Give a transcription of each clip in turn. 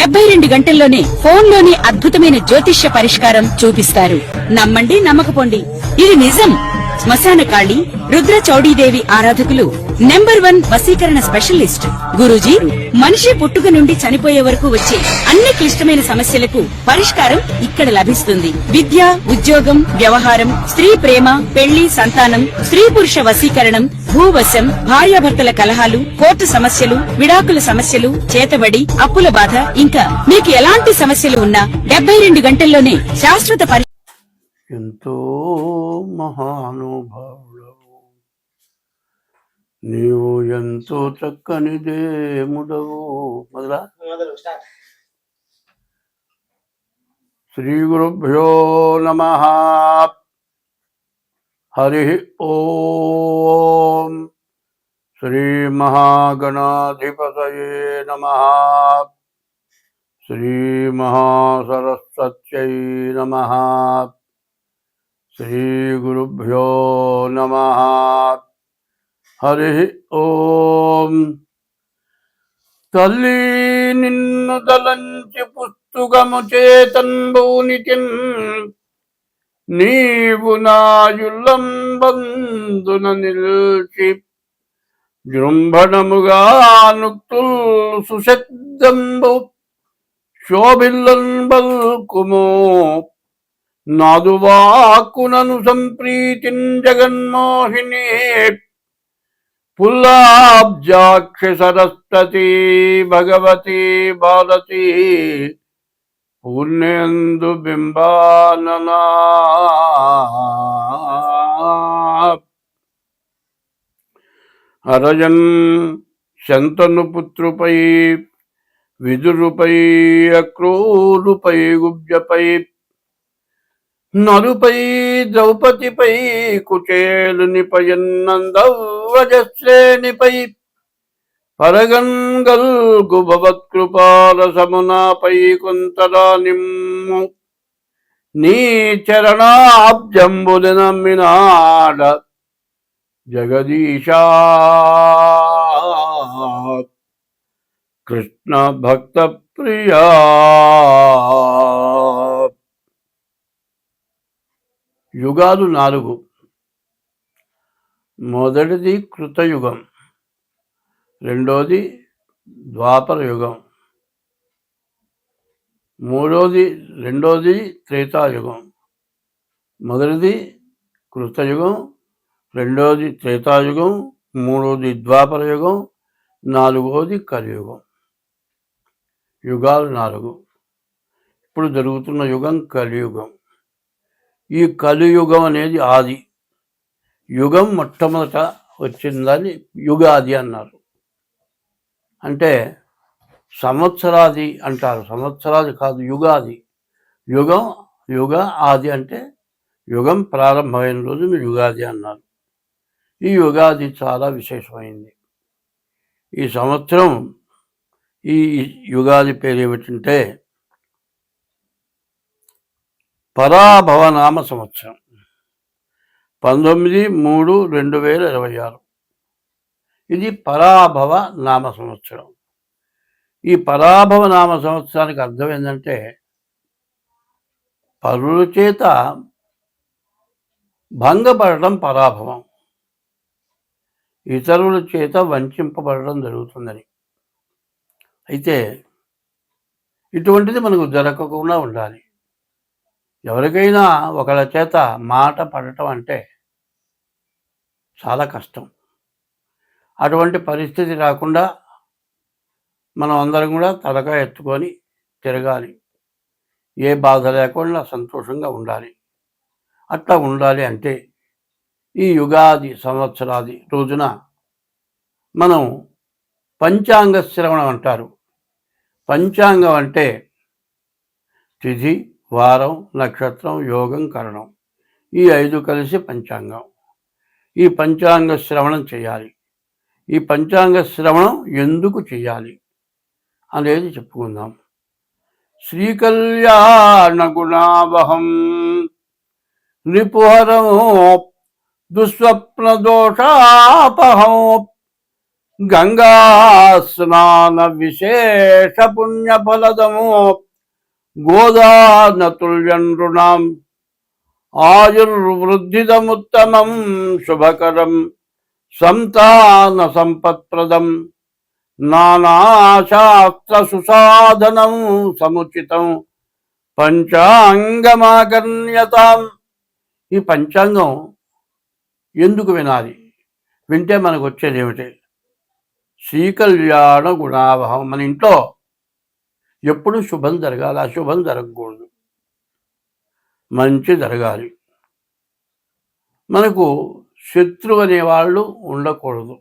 72 గంటల్లోనే ఫోన్లోని అద్భుతమైన జ్యోతిష్య పరిష్కారం చూపిస్తారు. నమ్మండి, నమ్మకపోండి, ఇది నిజం. శ్మశాన కాళి రుద్ర చౌడీదేవి ఆరాధకులు నంబర్ 1 వశీకరణ స్పెషలిస్ట్. గురూజీ మనిషి పుట్టుక నుండి చనిపోయే వరకు వచ్చే అన్ని క్లిష్టమైన సమస్యలకు పరిష్కారం ఇక్కడ లభిస్తుంది. విద్య, ఉద్యోగం, వ్యవహారం, స్త్రీ ప్రేమ, పెళ్లి, సంతానం, స్త్రీ పురుష వశీకరణం, భూవశం, భార్యాభర్తల కలహాలు, కోర్టు సమస్యలు, విడాకుల సమస్యలు, చేతబడి, అప్పుల బాధ, ఇంకా మీకు ఎలాంటి సమస్యలు ఉన్నా 72 గంటల్లోనే శాశ్వత ఎంతో మహానుభావుడవు నీవు, ఎంతో చక్కని దేముడవు. మొదలా శ్రీ గురుభ్యో నమః. హరి ఓం. శ్రీ మహాగణాధిపతయే నమః. శ్రీ మహాసరస్వత్యై నమః. శ్రీ గురుభ్యో నమః. హరి ఓం. తల్లి నిన్ను దలంచి పుస్తుగము చేతంబూనితిన్, నీవు నాయుల్లంబందున నిల్చి జృంభణముగా నుక్తుల్ సుశబ్దంబు శోభిల్లన్ బల్కుమో నాదువాకునను సంప్రీతిన్ జగన్మోహిని పుల్లాబ్జాక్షి సరస్వతి భగవతి భారతి పూర్ణేందు బింబాననా. అరజన్ శంతను పుత్రుపై విదురుపై అక్రూరుపై గుబ్జపై నరుపై ద్రౌపదిపై కుచేలునిపై నందవ్రజశ్రేణిపై పరగంగల్గు భవత్కృపారసమునాపై కుంతలా నిమ్ము నీ చరణాబ్జంబులు నమ్మినాడ జగదీశా. కృష్ణ భక్త ప్రియా. యుగాలు 4. మొదటిది కృతయుగం, రెండోది ద్వాపర యుగం, రెండోది త్రేతాయుగం. మొదటిది కృతయుగం, రెండోది త్రేతాయుగం, మూడోది ద్వాపర యుగం, నాలుగోది కలియుగం. యుగాలు 4. ఇప్పుడు జరుగుతున్న యుగం కలియుగం. ఈ కలియుగం అనేది ఆది యుగం. మొట్టమొదట వచ్చిందని యుగాది అన్నారు. అంటే సంవత్సరాది అంటారు, సంవత్సరాది కాదు, యుగాది. యుగ ఆది అంటే యుగం ప్రారంభమైన రోజును యుగాది అన్నారు. ఈ యుగాది చాలా విశేషమైంది. ఈ సంవత్సరం, ఈ యుగాది పేరు ఏమిటంటే పరాభవనామ సంవత్సరం. 19/3/2026 ఇది పరాభవ నామ సంవత్సరం. ఈ పరాభవ నామ సంవత్సరానికి అర్థం ఏంటంటే పరుల చేత భంగపడటం పరాభవం, ఇతరుల చేత వంచింపబడడం జరుగుతుందని. అయితే ఇటువంటిది మనకు జరగకుండా ఉండాలి. ఎవరికైనా ఒకళ్ళ చేత మాట పడటం అంటే చాలా కష్టం. అటువంటి పరిస్థితి రాకుండా మనం అందరం కూడా తలకాయ ఎత్తుకొని తిరగాలి. ఏ బాధ లేకుండా సంతోషంగా ఉండాలి. అట్లా ఉండాలి అంటే ఈ యుగాది సంవత్సరాది రోజున మనం పంచాంగ శ్రవణం అంటారు. పంచాంగం అంటే తిథి, వారం, నక్షత్రం, యోగం, కరణం, ఈ 5 కలిసి పంచాంగం. ఈ పంచాంగ శ్రవణం చేయాలి. ఈ పంచాంగ శ్రవణం ఎందుకు చేయాలి అనేది చెప్పుకుందాం. శ్రీకళ్యాణ గుణావహం రిపుహరం దుస్వప్న దోషాపహం గంగా స్నాన విశేష పుణ్యఫలదము గోదానతుల్యండ్రుణాం ఆయుర్వృద్ధిదముత్తమం శుభకరం సంతాన సంపత్ప్రదం నానాశాస్త్ర సుసాధనం సముచితం పంచాంగమాకర్ణ్యతాం. ఈ పంచాంగం ఎందుకు వినాలి? వింటే మనకు వచ్చేది ఏమిటి? శ్రీకళ్యాణ గుణావహం. మన ఇంట్లో ఎప్పుడు శుభం జరగాలి, అశుభం జరగకూడదు, మంచి జరగాలి. మనకు శత్రువు అనేవాళ్ళు ఉండకూడదు,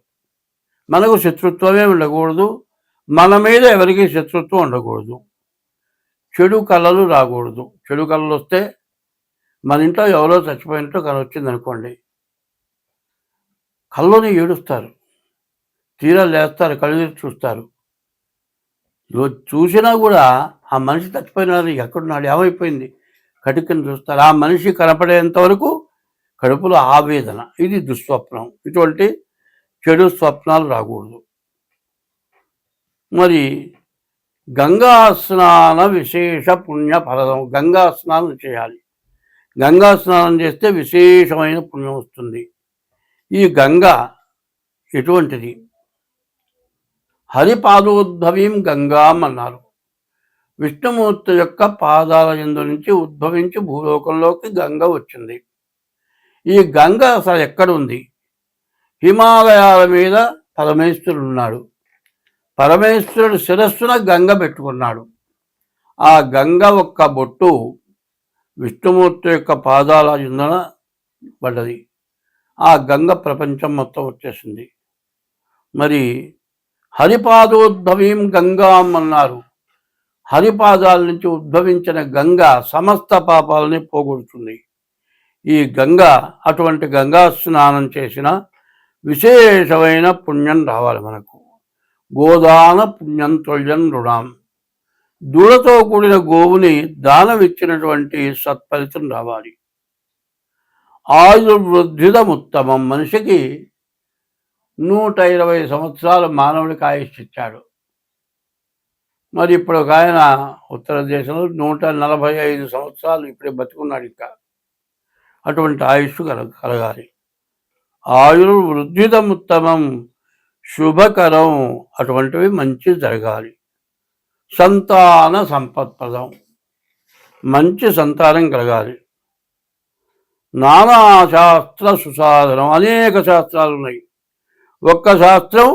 మనకు శత్రుత్వమే ఉండకూడదు, మన మీద ఎవరికి శత్రుత్వం ఉండకూడదు, చెడు కళలు రాకూడదు. చెడు కళలు వస్తే మన ఇంట్లో ఎవరో చచ్చిపోయినట్టు కళ వచ్చింది అనుకోండి, కళ్ళని ఏడుస్తారు, తీరా లేస్తారు, కళ్ళు చూస్తారు. చూసినా కూడా ఆ మనిషి చచ్చిపోయినారు, ఎక్కడున్నాడు, ఏమైపోయింది, కటికని చూస్తారు. ఆ మనిషి కనపడేంత వరకు కడుపులో ఆవేదన. ఇది దుస్వప్నం. ఇటువంటి చెడు స్వప్నాలు రాకూడదు. మరి గంగా స్నాన విశేష పుణ్య ఫలదం. గంగా స్నానం చేయాలి. గంగా స్నానం చేస్తే విశేషమైన పుణ్యం వస్తుంది. ఈ గంగా ఎటువంటిది? హరిపాదోద్భవీం గంగాం అన్నారు. విష్ణుమూర్తి యొక్క పాదాల యందు నుంచి ఉద్భవించి భూలోకంలోకి గంగ వచ్చింది. ఈ గంగ అసలు ఎక్కడుంది? హిమాలయాల మీద పరమేశ్వరుడు ఉన్నాడు. పరమేశ్వరుడు శిరస్సున గంగ పెట్టుకున్నాడు. ఆ గంగ ఒక్క బొట్టు విష్ణుమూర్తి యొక్క పాదాల యందున పడ్డది. ఆ గంగ ప్రపంచం మొత్తం వచ్చేసింది. మరి హరిపాదోద్భవీం గంగాం అన్నారు. హరిపాదాల నుంచి ఉద్భవించిన గంగ సమస్త పాపాలని పోగొడుతుంది. ఈ గంగ, అటువంటి గంగా స్నానం చేసిన విశేషమైన పుణ్యం రావాలి మనకు. గోదాన పుణ్యం తుల్యం రుణాం. దూడతో కూడిన గోవుని దానం ఇచ్చినటువంటి సత్ఫలితం రావాలి. ఆయుర్వృద్ధిదముత్తమం. మనిషికి 120 సంవత్సరాలు మానవుడికి ఆయుష్ ఇచ్చాడు. మరి ఇప్పుడు ఒక ఆయన ఉత్తర దేశంలో 145 సంవత్సరాలు ఇప్పుడే బతుకున్నాడు. ఇంకా అటువంటి ఆయుష్ కలగాలి. ఆయుర్వృద్ధిదముత్తమం శుభకరం. అటువంటివి మంచి జరగాలి. సంతాన సంపత్ప్రదం. మంచి సంతానం కలగాలి. నానా శాస్త్ర సుసాధనం. అనేక శాస్త్రాలు ఉన్నాయి. ఒక్క శాస్త్రం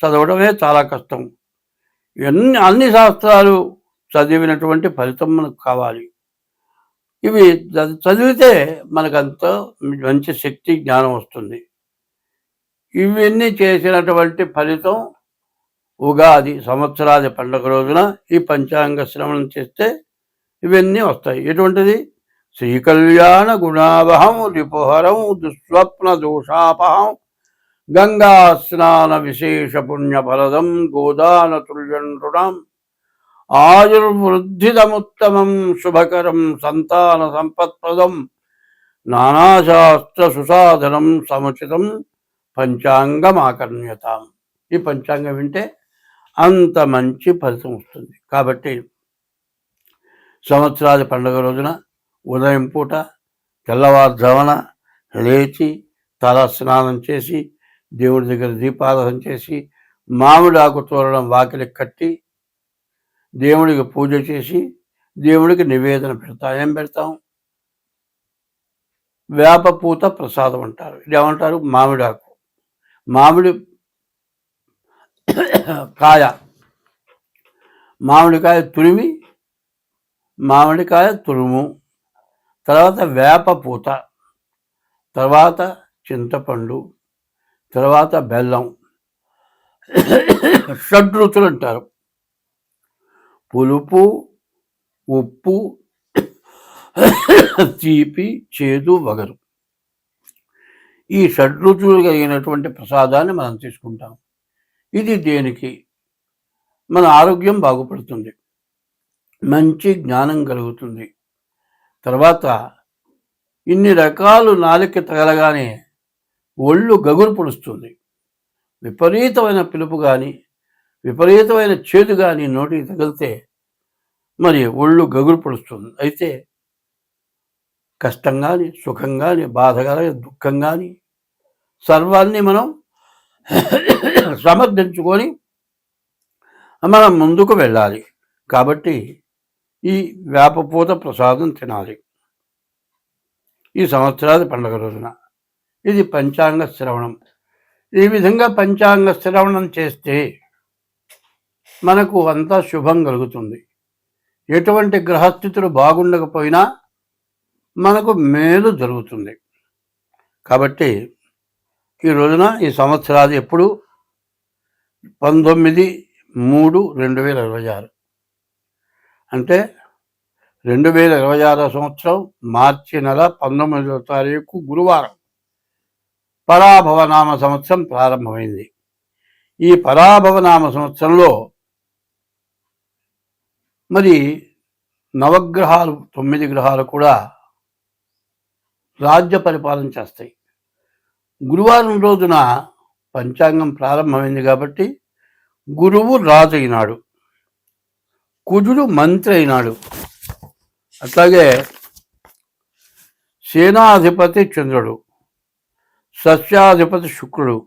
చదవడమే చాలా కష్టం. అన్ని శాస్త్రాలు చదివినటువంటి ఫలితం మనకు కావాలి. ఇవి చదివితే మనకంత మంచి శక్తి, జ్ఞానం వస్తుంది. ఇవన్నీ చేసినటువంటి ఫలితం ఉగాది సంవత్సరాది పండుగ రోజున ఈ పంచాంగ శ్రవణం చేస్తే ఇవన్నీ వస్తాయి. ఎటువంటిది? శ్రీకళ్యాణ గుణావహం రిపుహరం దుస్వప్న దోషాపహం గంగా స్నాన విశేష పుణ్యఫలదం గోదాన తుల్యండ్రుణాం ఆయుర్వృద్ధిదముత్తమం శుభకరం సంతాన సంపత్ప్రదం నానాశాస్త్ర సుసాధనం సముచితం పంచాంగమాకర్ణ్యతాం. ఈ పంచాంగం వింటే అంత మంచి ఫలితం వస్తుంది. కాబట్టి సంవత్సరాది పండుగ రోజున ఉదయం పూట తెల్లవారుజామున లేచి తల స్నానం చేసి దేవుడి దగ్గర దీపారాధన చేసి మామిడి ఆకు తోరణం వాకిలికి కట్టి దేవుడికి పూజ చేసి దేవుడికి నివేదన పెడతాం. ఏం పెడతాం? వేపపూత ప్రసాదం అంటారు. ఇది ఏమంటారు? మామిడాకు. మామిడి కాయ, మామిడికాయ తురిమి, మామిడికాయ తురుము, తర్వాత వేపపూత, తర్వాత చింతపండు, తర్వాత బెల్లం. షడ్రుచులు అంటారు. పులుపు, ఉప్పు, తీపి, చేదు, వగరు. ఈ షడ్రుచులు కలిగినటువంటి ప్రసాదాన్ని మనం తీసుకుంటాం. ఇది దేనికి? మన ఆరోగ్యం బాగుపడుతుంది, మంచి జ్ఞానం కలుగుతుంది. తర్వాత ఇన్ని రకాలు నాలుక తగలగానే ఒళ్ళు గగురు పొడుస్తుంది. విపరీతమైన పిలుపు కానీ విపరీతమైన చేదు కానీ నోటికి తగిలితే మరి ఒళ్ళు గగురు పడుస్తుంది. అయితే కష్టం కానీ సుఖం కానీ బాధ కానీ దుఃఖం కానీ సర్వాన్ని మనం సమర్థించుకొని మనం ముందుకు వెళ్ళాలి. కాబట్టి ఈ వేపపూత ప్రసాదం తినాలి ఈ సంవత్సరాది పండుగ రోజున. ఇది పంచాంగ శ్రవణం. ఈ విధంగా పంచాంగ శ్రవణం చేస్తే మనకు అంతా శుభం కలుగుతుంది. ఎటువంటి గ్రహస్థితులు బాగుండకపోయినా మనకు మేలు జరుగుతుంది. కాబట్టి ఈ రోజున ఈ సంవత్సరాది ఎప్పుడు 19/3/2026 అంటే 2026 సంవత్సరం మార్చి నెల 19వ తారీఖు గురువారం పరాభవనామ సంవత్సరం ప్రారంభమైంది. ఈ పరాభవనామ సంవత్సరంలో మరి నవగ్రహాలు 9 గ్రహాలు కూడా రాజ్య పరిపాలన చేస్తాయి. గురువారం రోజున పంచాంగం ప్రారంభమైంది కాబట్టి గురువు రాజు అయినాడు, కుజుడు మంత్రి అయినాడు. అట్లాగే సేనాధిపతి చంద్రుడు, సస్యాధిపతి శుక్రుడు,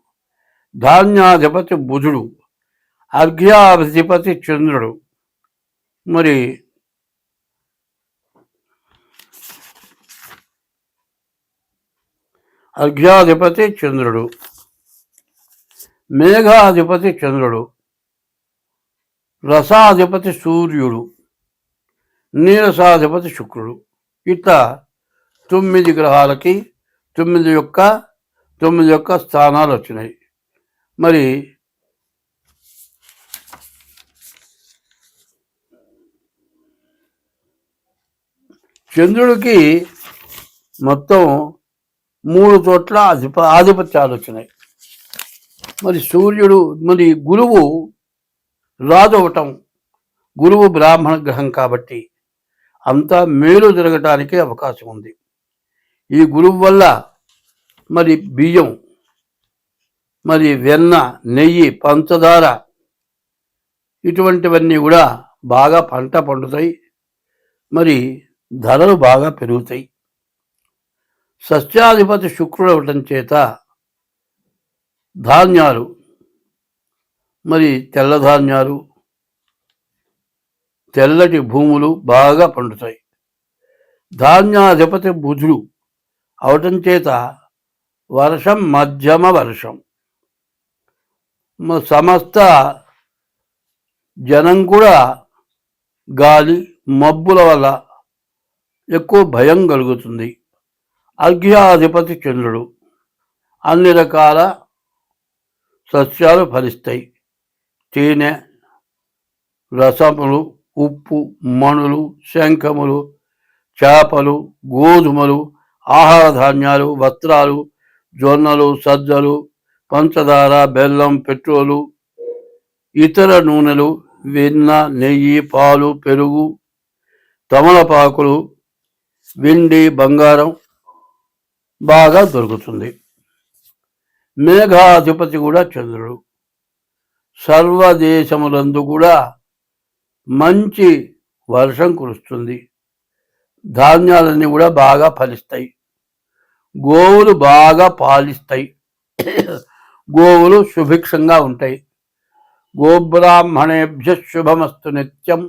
ధాన్యాధిపతి బుధుడు, అర్ఘ్యాధిపతి చంద్రుడు, మరి అర్ఘ్యాధిపతి చంద్రుడు, మేఘాధిపతి చంద్రుడు, రసాధిపతి సూర్యుడు, నీరసాధిపతి శుక్రుడు. ఇట్లా 9 గ్రహాలకి 9 యొక్క స్థానాలు వచ్చినాయి. మరి చంద్రుడికి మొత్తం 3 చోట్ల ఆధిపత్యాలు వచ్చినాయి. మరి సూర్యుడు మరి గురువు రాజు అవటం, గురువు బ్రాహ్మణ గ్రహం కాబట్టి అంతా మేలు జరగటానికి అవకాశం ఉంది. ఈ గురువు వల్ల మరి బియ్యం, మరి వెన్న, నెయ్యి, పంచదార ఇటువంటివన్నీ కూడా బాగా పంట పండుతాయి. మరి ధరలు బాగా పెరుగుతాయి. సస్యాధిపతి శుక్రుడు అవటం చేత ధాన్యాలు, మరి తెల్ల ధాన్యాలు, తెల్లటి భూములు బాగా పండుతాయి. ధాన్యాధిపతి బుధుడు అవటం చేత వర్షం మధ్యమ వర్షం, సమస్త జనం కూడా గాలి మబ్బుల వల్ల ఎక్కువ భయం కలుగుతుంది. అర్ఘ్యాధిపతి చంద్రుడు, అన్ని రకాల సస్యాలు ఫలిస్తాయి. తేనె, రసములు, ఉప్పు, మణులు, శంఖములు, చేపలు, గోధుమలు, ఆహార ధాన్యాలు, వస్త్రాలు, జొన్నలు, సజ్జలు, పంచదార, బెల్లం, పెట్రోలు, ఇతర నూనెలు, వెన్న, నెయ్యి, పాలు, పెరుగు, తమలపాకులు, వెండి, బంగారం బాగా దొరుకుతుంది. మేఘాధిపతి కూడా చంద్రుడు. సర్వదేశములందు కూడా మంచి వర్షం కురుస్తుంది. ధాన్యాలన్నీ కూడా బాగా ఫలిస్తాయి. గోవులు బాగా పాలిస్తాయి. గోవులు సుభిక్షంగా ఉంటాయి. గోబ్రాహ్మణేభ్య శుభమస్తు నిత్యం,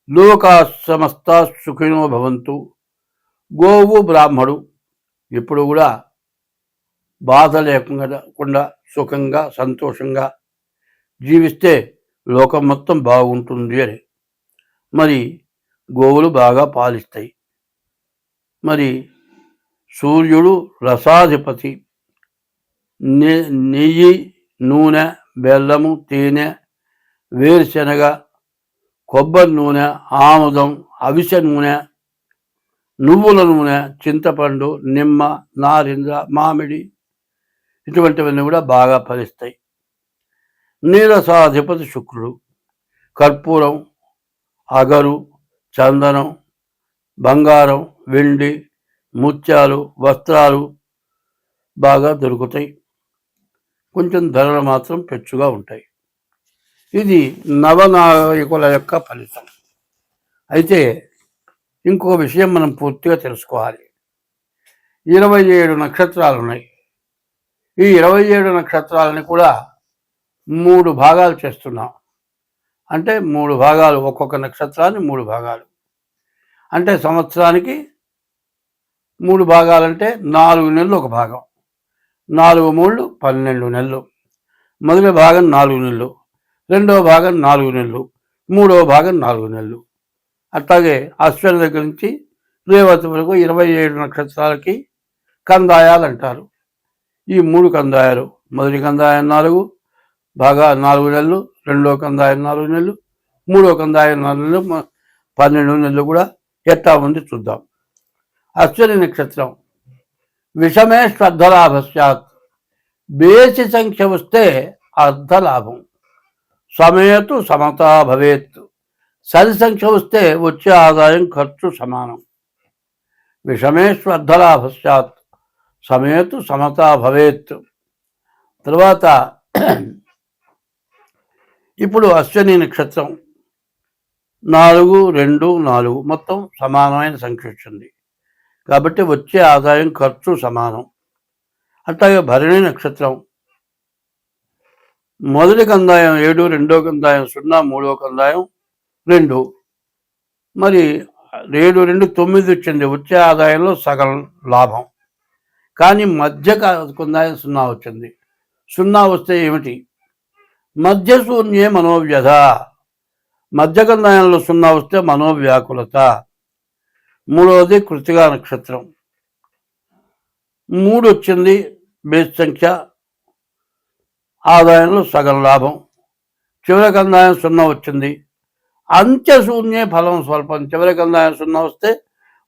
లోకా సమస్తా సుఖినో భవంతు. గోవు బ్రాహ్మడు ఇప్పుడు కూడా బాధ లేకుండా సుఖంగా సంతోషంగా జీవిస్తే లోకం మొత్తం బాగుంటుంది అని. మరి గోవులు బాగా పాలిస్తాయి. మరి సూర్యుడు రసాధిపతి. నెయ్యి, నూనె, బెల్లము, తేనె, వేరుశనగ, కొబ్బరి నూనె, ఆముదం, అవిసె నూనె, నువ్వుల నూనె, చింతపండు, నిమ్మ, నారింజ, మామిడి ఇటువంటివన్నీ కూడా బాగా ఫలిస్తాయి. నీరసాధిపతి శుక్రుడు. కర్పూరం, అగరు, చందనం, బంగారం, వెండి, ముత్యాలు, వస్త్రాలు బాగా దొరుకుతాయి. కొంచెం ధరలు మాత్రం పెచ్చుగా ఉంటాయి. ఇది నవనాయకుల యొక్క ఫలితం. అయితే ఇంకో విషయం మనం పూర్తిగా తెలుసుకోవాలి. 27 నక్షత్రాలు ఉన్నాయి. ఈ 27 నక్షత్రాలని కూడా 3 భాగాలు చేస్తున్నాం. అంటే 3 భాగాలు, ఒక్కొక్క నక్షత్రాన్ని 3 భాగాలు. అంటే సంవత్సరానికి 3 భాగాలంటే 4 నెలలు ఒక భాగం. 4 3 12 నెలలు. మొదటి భాగం 4 నెలలు, రెండవ భాగం 4 నెలలు, మూడవ భాగం 4 నెలలు. అట్లాగే అశ్విని దగ్గర నుంచి రేవతి వరకు 27 నక్షత్రాలకి కందాయాలు అంటారు. ఈ 3 కందాయాలు, మొదటి కందాయం 4 నెలలు, రెండో కందాయం 4 నెలలు, మూడో కందాయం 4 నెలలు, 12 నెలలు కూడా ఎట్టా ఉంది చూద్దాం. అశ్విని నక్షత్రం విషమే శ్రద్ధలాభస్యాత్. బేసి సంఖ్య వస్తే అర్ధలాభం. సమయతు సమతా భవేత్. సరి సంఖ్య వస్తే వచ్చే ఆదాయం ఖర్చు సమానం. విషమే శ్రద్ధలాభస్యాత్ సమయతు సమతా భవేత్. తర్వాత ఇప్పుడు అశ్విని నక్షత్రం 4 2 4 మొత్తం సమానమైన సంఖ్య వచ్చింది కాబట్టి వచ్చే ఆదాయం ఖర్చు సమానం. అట్లాగే భరణి నక్షత్రం మొదటి కందాయం 7, రెండో కందాయం 0, మూడో కందాయం 2. మరి 7 2 9 వచ్చింది. వచ్చే ఆదాయంలో సగం లాభం. కానీ మధ్య కందాయం 0 వచ్చింది. 0 వస్తే ఏమిటి? మధ్య శూన్యే మనోవ్యధ. మధ్య కందాయంలో 0 వస్తే మనోవ్యాకులత. మూడవది కృత్తికా నక్షత్రం 3 వచ్చింది. బేస్ సంఖ్య, ఆదాయంలో సగం లాభం. చివరి కందాయం 0 వచ్చింది. అంత్యశూన్యే ఫలం స్వల్పం. చివరి కందాయం 0 వస్తే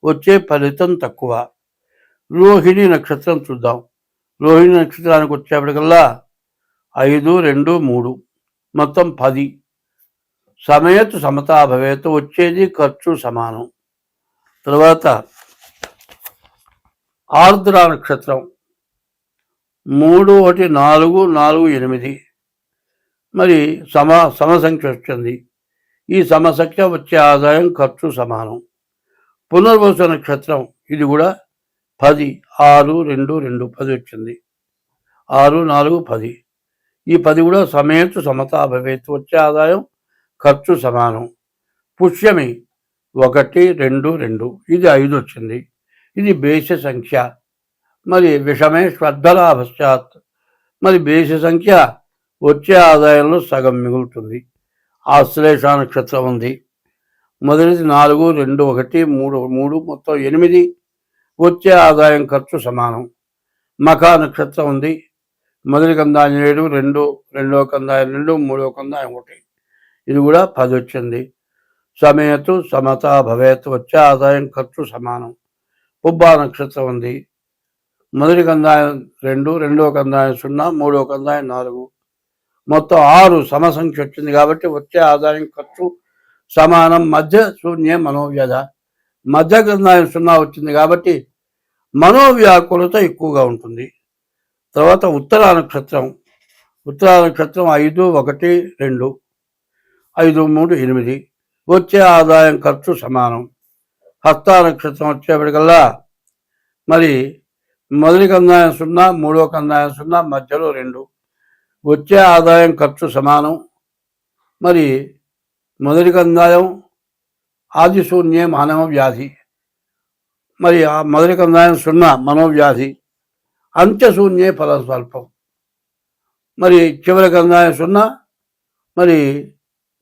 వచ్చే ఫలితం తక్కువ. రోహిణి నక్షత్రం చూద్దాం. రోహిణి నక్షత్రానికి వచ్చేప్పటికల్లా 5 2 3 మొత్తం 10. సమయతు సమతా భవేత్. వచ్చేది ఖర్చు సమానం. తర్వాత ఆర్ద్ర నక్షత్రం 3 1 4 4 8. మరి సమసంఖ్య వచ్చింది. ఈ సమసంఖ్య వచ్చే ఆదాయం ఖర్చు సమానం. పునర్వసు నక్షత్రం ఇది కూడా 10 6 2 2 10 వచ్చింది. 6 4 10. ఈ 10 కూడా సమయతు సమతా భవేత్. వచ్చే ఆదాయం ఖర్చు సమానం. పుష్యమి 1 2 2. ఇది 5 వచ్చింది. ఇది బేస సంఖ్య. మరి విషమే శ్రద్ధలాభశ్చాత్. మరి బేస సంఖ్య వచ్చే ఆదాయంలో సగం మిగులుతుంది. ఆశ్లేష నక్షత్రం ఉంది. మొదటిది 4 2 1 3 3 మొత్తం 8. వచ్చే ఆదాయం ఖర్చు సమానం. మఖ నక్షత్రం ఉంది. మొదటి కందాయం 7, రెండో కందాయం 2, మూడో కందాయం 1. ఇది కూడా 10 వచ్చింది. సమయతు సమతా భవేత్. వచ్చే ఆదాయం ఖర్చు సమానం. పుబ్బా నక్షత్రం ఉంది. మొదటి కందాయం 2, రెండో కందాయం 0, మూడో కందాయం 4. మొత్తం 6 సమసంఖ్య వచ్చింది కాబట్టి వచ్చే ఆదాయం ఖర్చు సమానం. మధ్య శూన్య మనోవ్యధ. మధ్య కందాయం 0 వచ్చింది కాబట్టి మనోవ్యాకులత ఎక్కువగా ఉంటుంది. తర్వాత ఉత్తరా నక్షత్రం 5 1 2 5 3 8. వచ్చే ఆదాయం ఖర్చు సమానం. హస్త నక్షత్రం వచ్చేప్పటికల్లా మరి మొదటి కందాయం 0, మూడో కందాయం 0, మధ్యలో 2. వచ్చే ఆదాయం ఖర్చు సమానం. మరి మొదటి కందాయం ఆదిశూన్యే మానవ వ్యాధి. మరి ఆ మొదటి కందాయం 0 మనోవ్యాధి. అంత్యశూన్యే ఫలం స్వల్పం. మరి చివరి కందాయం 0. మరి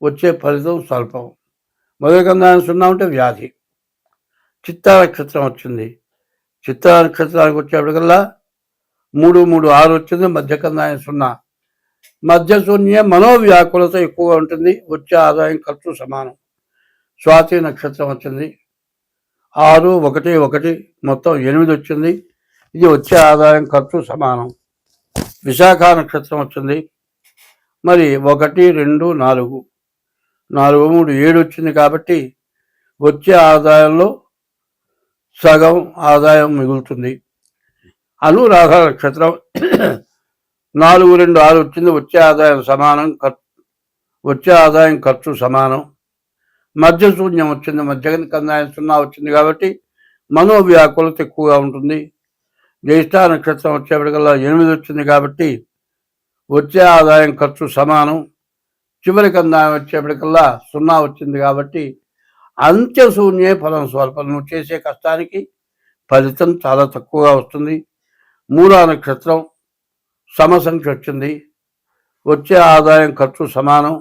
వచ్చే ఫలితం స్వల్పం. మొదటి కందాయం 0 ఉంటే వ్యాధి. చిత్తా నక్షత్రం వచ్చింది. చిత్తా నక్షత్రానికి వచ్చేప్పటికల్లా 3 3 6 వచ్చింది. మధ్య కందాయం 0. మధ్య శూన్య మనోవ్యాకులత ఎక్కువగా ఉంటుంది. వచ్చే ఆదాయం ఖర్చు సమానం. స్వాతి నక్షత్రం వచ్చింది. 6 1 1 మొత్తం 8 వచ్చింది. ఇది వచ్చే ఆదాయం ఖర్చు సమానం. విశాఖ నక్షత్రం వచ్చింది. మరి 1 2 4 4 3 7 వచ్చింది కాబట్టి వచ్చే ఆదాయంలో సగం ఆదాయం మిగులుతుంది. అనురాధ నక్షత్రం 4 2 6 వచ్చింది. వచ్చే ఆదాయం సమానం, వచ్చే ఆదాయం ఖర్చు సమానం. మధ్య శూన్యం వచ్చింది, మధ్య కందాయం 0 వచ్చింది కాబట్టి మనోవ్యాకులత ఎక్కువగా ఉంటుంది. జ్యేష్ఠ నక్షత్రం వచ్చేప్పటికల్లా 8 వచ్చింది కాబట్టి వచ్చే ఆదాయం ఖర్చు సమానం. చివరి కందాయం వచ్చేప్పటికల్లా 0 వచ్చింది కాబట్టి అంత్యశూన్యే ఫలం స్వల్పం. నువ్వు చేసే కష్టానికి ఫలితం చాలా తక్కువగా వస్తుంది. మూలా నక్షత్రం సమసంఖ్య వచ్చింది, వచ్చే ఆదాయం ఖర్చు సమానం.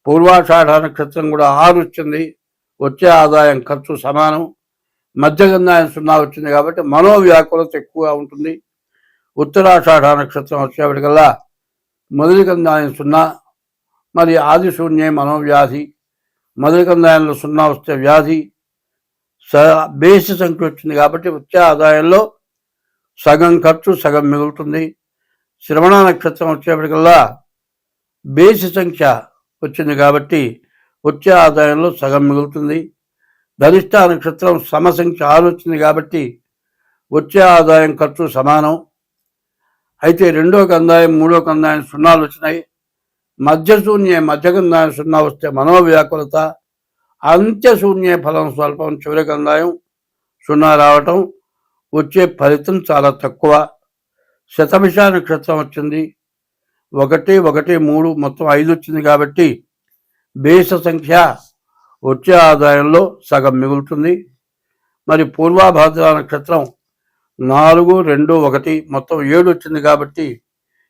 పూర్వాషాఢ నక్షత్రం కూడా 6 వచ్చింది, వచ్చే ఆదాయం ఖర్చు సమానం. మధ్యగంధాయం 0 వచ్చింది కాబట్టి మనోవ్యాకులత ఎక్కువగా ఉంటుంది. ఉత్తరాషాఢ నక్షత్రం వచ్చేప్పటికల్లా మొదటి కందాయం 0, మరి ఆది శూన్యే మనోవ్యాధి. మొదటి కందాయంలో 0 వస్తే వ్యాధి. బేసి సంఖ్య వచ్చింది కాబట్టి వచ్చే ఆదాయంలో సగం ఖర్చు సగం మిగులుతుంది. శ్రవణ నక్షత్రం వచ్చేప్పటికల్లా బేసి సంఖ్య వచ్చింది కాబట్టి వచ్చే ఆదాయంలో సగం మిగులుతుంది. ధనిష్ట నక్షత్రం సమసంఖ్య 6 వచ్చింది కాబట్టి వచ్చే ఆదాయం ఖర్చు సమానం. అయితే రెండో కందాయం మూడో కందాయం 0 వచ్చినాయి. మధ్యశూన్యే మధ్యకందాయం 0 వస్తే మనోవ్యాకులత. అంత్యశూన్యే ఫలం స్వల్పం. చివరి కందాయం 0 రావటం, వచ్చే ఫలితం చాలా తక్కువ. శతభిష నక్షత్రం వచ్చింది, 1 1 3 మొత్తం 5 వచ్చింది కాబట్టి బేస సంఖ్య వచ్చే ఆదాయంలో సగం మిగులుతుంది. మరి పూర్వాభాద్ర నక్షత్రం 4 2 1 మొత్తం 7 వచ్చింది కాబట్టి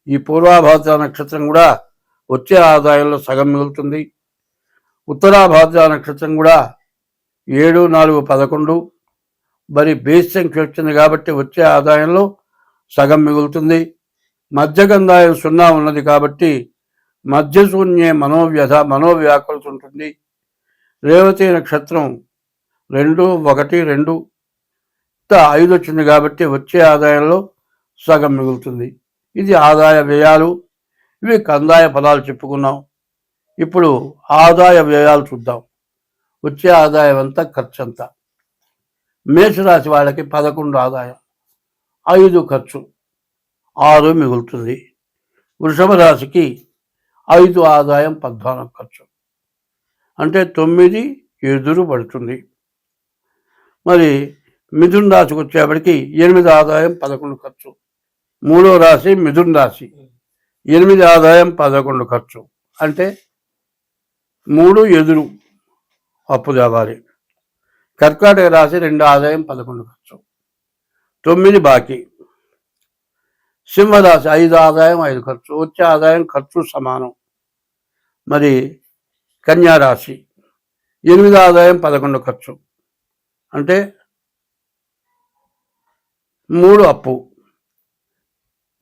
ఈ పూర్వాభాద్ర నక్షత్రం కూడా వచ్చే ఆదాయంలో సగం మిగులుతుంది. ఉత్తరాభాద్ర నక్షత్రం కూడా 7 4 11 మరి బేస్ సంఖ్య వచ్చింది కాబట్టి వచ్చే ఆదాయంలో సగం మిగులుతుంది. మధ్యగంధాయం 0 ఉన్నది కాబట్టి మధ్యశూన్యే మనోవ్యాకులత ఉంటుంది. రేవతి నక్షత్రం 2 1 2 5 వచ్చింది కాబట్టి వచ్చే ఆదాయంలో సగం మిగులుతుంది. ఇది ఆదాయ వ్యయాలు. ఇవి కందాయ ఫలాలు చెప్పుకున్నాం. ఇప్పుడు ఆదాయ వ్యయాలు చూద్దాం. వచ్చే ఆదాయం అంతా ఖర్చు అంతా. మేషరాశి వాళ్ళకి 11 ఆదాయం, 5 ఖర్చు, 6 మిగులుతుంది. వృషభ రాశికి 5 ఆదాయం, 14 ఖర్చు, అంటే 9 ఎదురు పడుతుంది. మరి మిథున రాశికి వచ్చేప్పటికి 8 ఆదాయం, 11 ఖర్చు. మూడో రాశి మిథున రాశి, 8 ఆదాయం 11 ఖర్చు, అంటే 3 ఎదురు అప్పు తేవాలి. కర్కాటక రాశి 2 ఆదాయం 11 ఖర్చు, 9 బాకీ. సింహరాశి 5 ఆదాయం 5 ఖర్చు, వచ్చే ఆదాయం ఖర్చు సమానం. మరి కన్యారాశి 8 ఆదాయం 11 ఖర్చు, అంటే 3 అప్పు.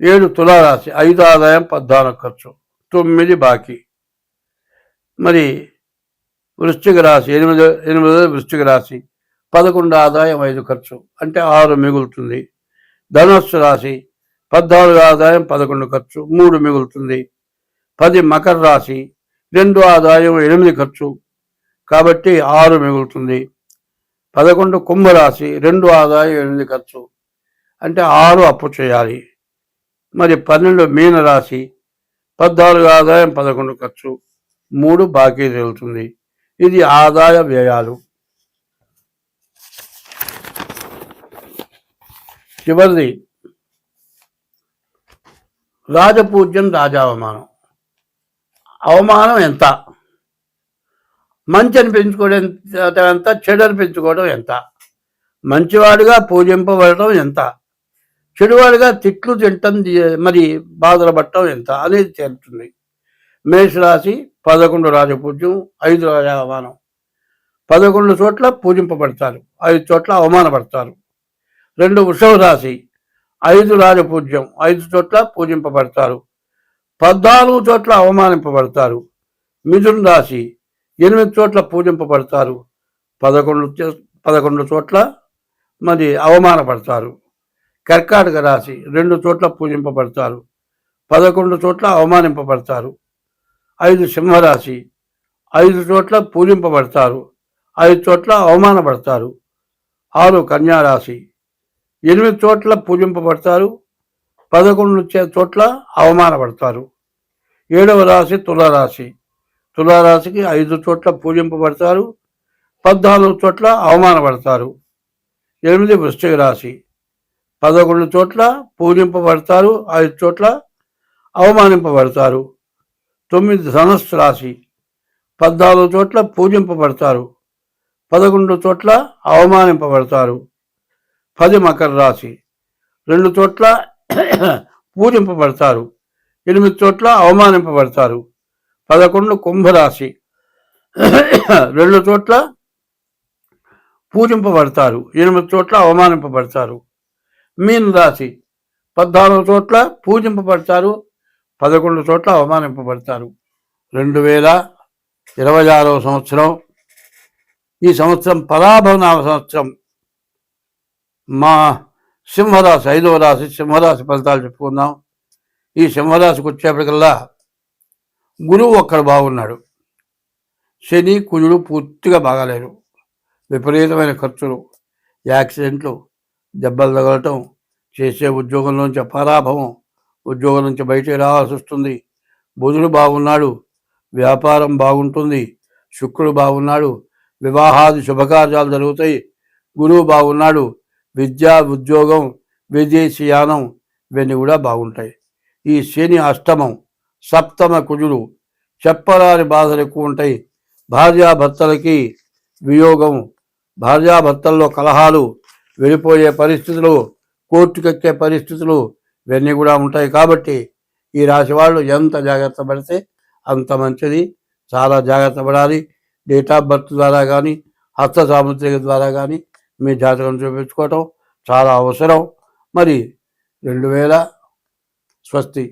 7 తులారాశి 5 ఆదాయం 14 ఖర్చు, 9 బాకీ. మరి వృశ్చిక రాశి 8 వృశ్చిక రాశి 11 ఆదాయం 5 ఖర్చు, అంటే 6 మిగులుతుంది. ధనుస్సు రాశి 14 ఆదాయం 11 ఖర్చు, 3 మిగులుతుంది. 10 మకర రాశి 2 ఆదాయం 8 ఖర్చు, కాబట్టి 6 మిగులుతుంది. 11 కుంభరాశి 2 ఆదాయం 8 ఖర్చు, అంటే 6 అప్పు చేయాలి. మరి 12 మీనరాశి 14 ఆదాయం 11 ఖర్చు, 3 బాకీ తేలుతుంది. ఇది ఆదాయ వ్యయాలు. చివరిది రాజపూజ్యం, రాజావమానం. అవమానం ఎంత? మంచి అనిపించుకోవడం ఎంత, చెడు అనిపించుకోవడం ఎంత? మంచివాడిగా పూజింపబడటం ఎంత, చెడువాడిగా తిట్లు తింటం మరి బాధలు పట్టడం ఎంత అనేది తేలుతుంది. మేషరాశి 11 రాజపూజ్యం, 5 రాజావమానం. 11 చోట్ల పూజింపబడతారు, 5 చోట్ల అవమానపడతారు. 2 వృషభ రాశి 5 రాజపూజ్యం, 5 చోట్ల పూజింపబడతారు, 14 చోట్ల అవమానింపబడతారు. మిథున రాశి 8 చోట్ల పూజింపబడతారు, 11 చోట్ల మరి అవమానపడతారు. కర్కాటక రాశి 2 చోట్ల పూజింపబడతారు, 11 చోట్ల అవమానింపబడతారు. 5 సింహరాశి 5 చోట్ల పూజింపబడతారు, 5 చోట్ల అవమానపడతారు. 6 కన్యారాశి 8 చోట్ల పూజింపబడతారు, 11 చోట్ల అవమానపడతారు. 7వ రాశి తులారాశి. తులారాశికి 5 చోట్ల పూజింపబడతారు, 14 చోట్ల అవమానపడతారు. 8 వృశ్చిక రాశి. 11 చోట్ల పూజింపబడతారు, 5 చోట్ల అవమానింపబడతారు. 9 ధనుస్సు రాశి. 14 చోట్ల పూజింపబడతారు, 11 చోట్ల అవమానింపబడతారు. 10 మకర రాశి. 2 చోట్ల పూజింపబడతారు, 8 చోట్ల అవమానింపబడతారు. 11 కుంభరాశి. 2 చోట్ల పూజింపబడతారు, 8 చోట్ల అవమానింపబడతారు. మీన రాశి. 14 చోట్ల పూజింపబడతారు, 11 చోట్ల అవమానింపబడతారు. 2026వ సంవత్సరం. ఈ సంవత్సరం పరాభవనామ సంవత్సరం. మా సింహరాశి 5వ రాశి సింహరాశి ఫలితాలు చెప్పుకుందాం. ఈ సింహరాశికి వచ్చేప్పటికల్లా గురువు ఒక్కడు బాగున్నాడు, శని కుజుడు పూర్తిగా బాగాలేరు. విపరీతమైన ఖర్చులు, యాక్సిడెంట్లు, దెబ్బలు తగలటం, చేసే ఉద్యోగంలోంచి పరాభవం, ఉద్యోగం నుంచి బయటికి రావాల్సి వస్తుంది. బుధుడు బాగున్నాడు, వ్యాపారం బాగుంటుంది. శుక్రుడు బాగున్నాడు, వివాహాది శుభకార్యాలు జరుగుతాయి. గురువు బాగున్నాడు, విద్య, ఉద్యోగం, విదేశీయానం ఇవన్నీ కూడా బాగుంటాయి. ఈ శని అష్టమం, సప్తమ కుజుడు, చెప్పరాని బాధలు ఎక్కువ ఉంటాయి. భార్యాభర్తలకి వియోగం, భార్యాభర్తల్లో కలహాలు, వెళ్ళిపోయే పరిస్థితులు, కోర్టుకెక్కే పరిస్థితులు ఇవన్నీ కూడా ఉంటాయి. కాబట్టి ఈ రాశి వాళ్ళు ఎంత జాగ్రత్త పడితే అంత మంచిది. చాలా జాగ్రత్త పడాలి. డేట్ ఆఫ్ బర్త్ ద్వారా కానీ, హస్త సాముద్రిక ద్వారా కానీ మీ జాతకం చూపించుకోవటం చాలా అవసరం. మరి 2000 స్వస్తి.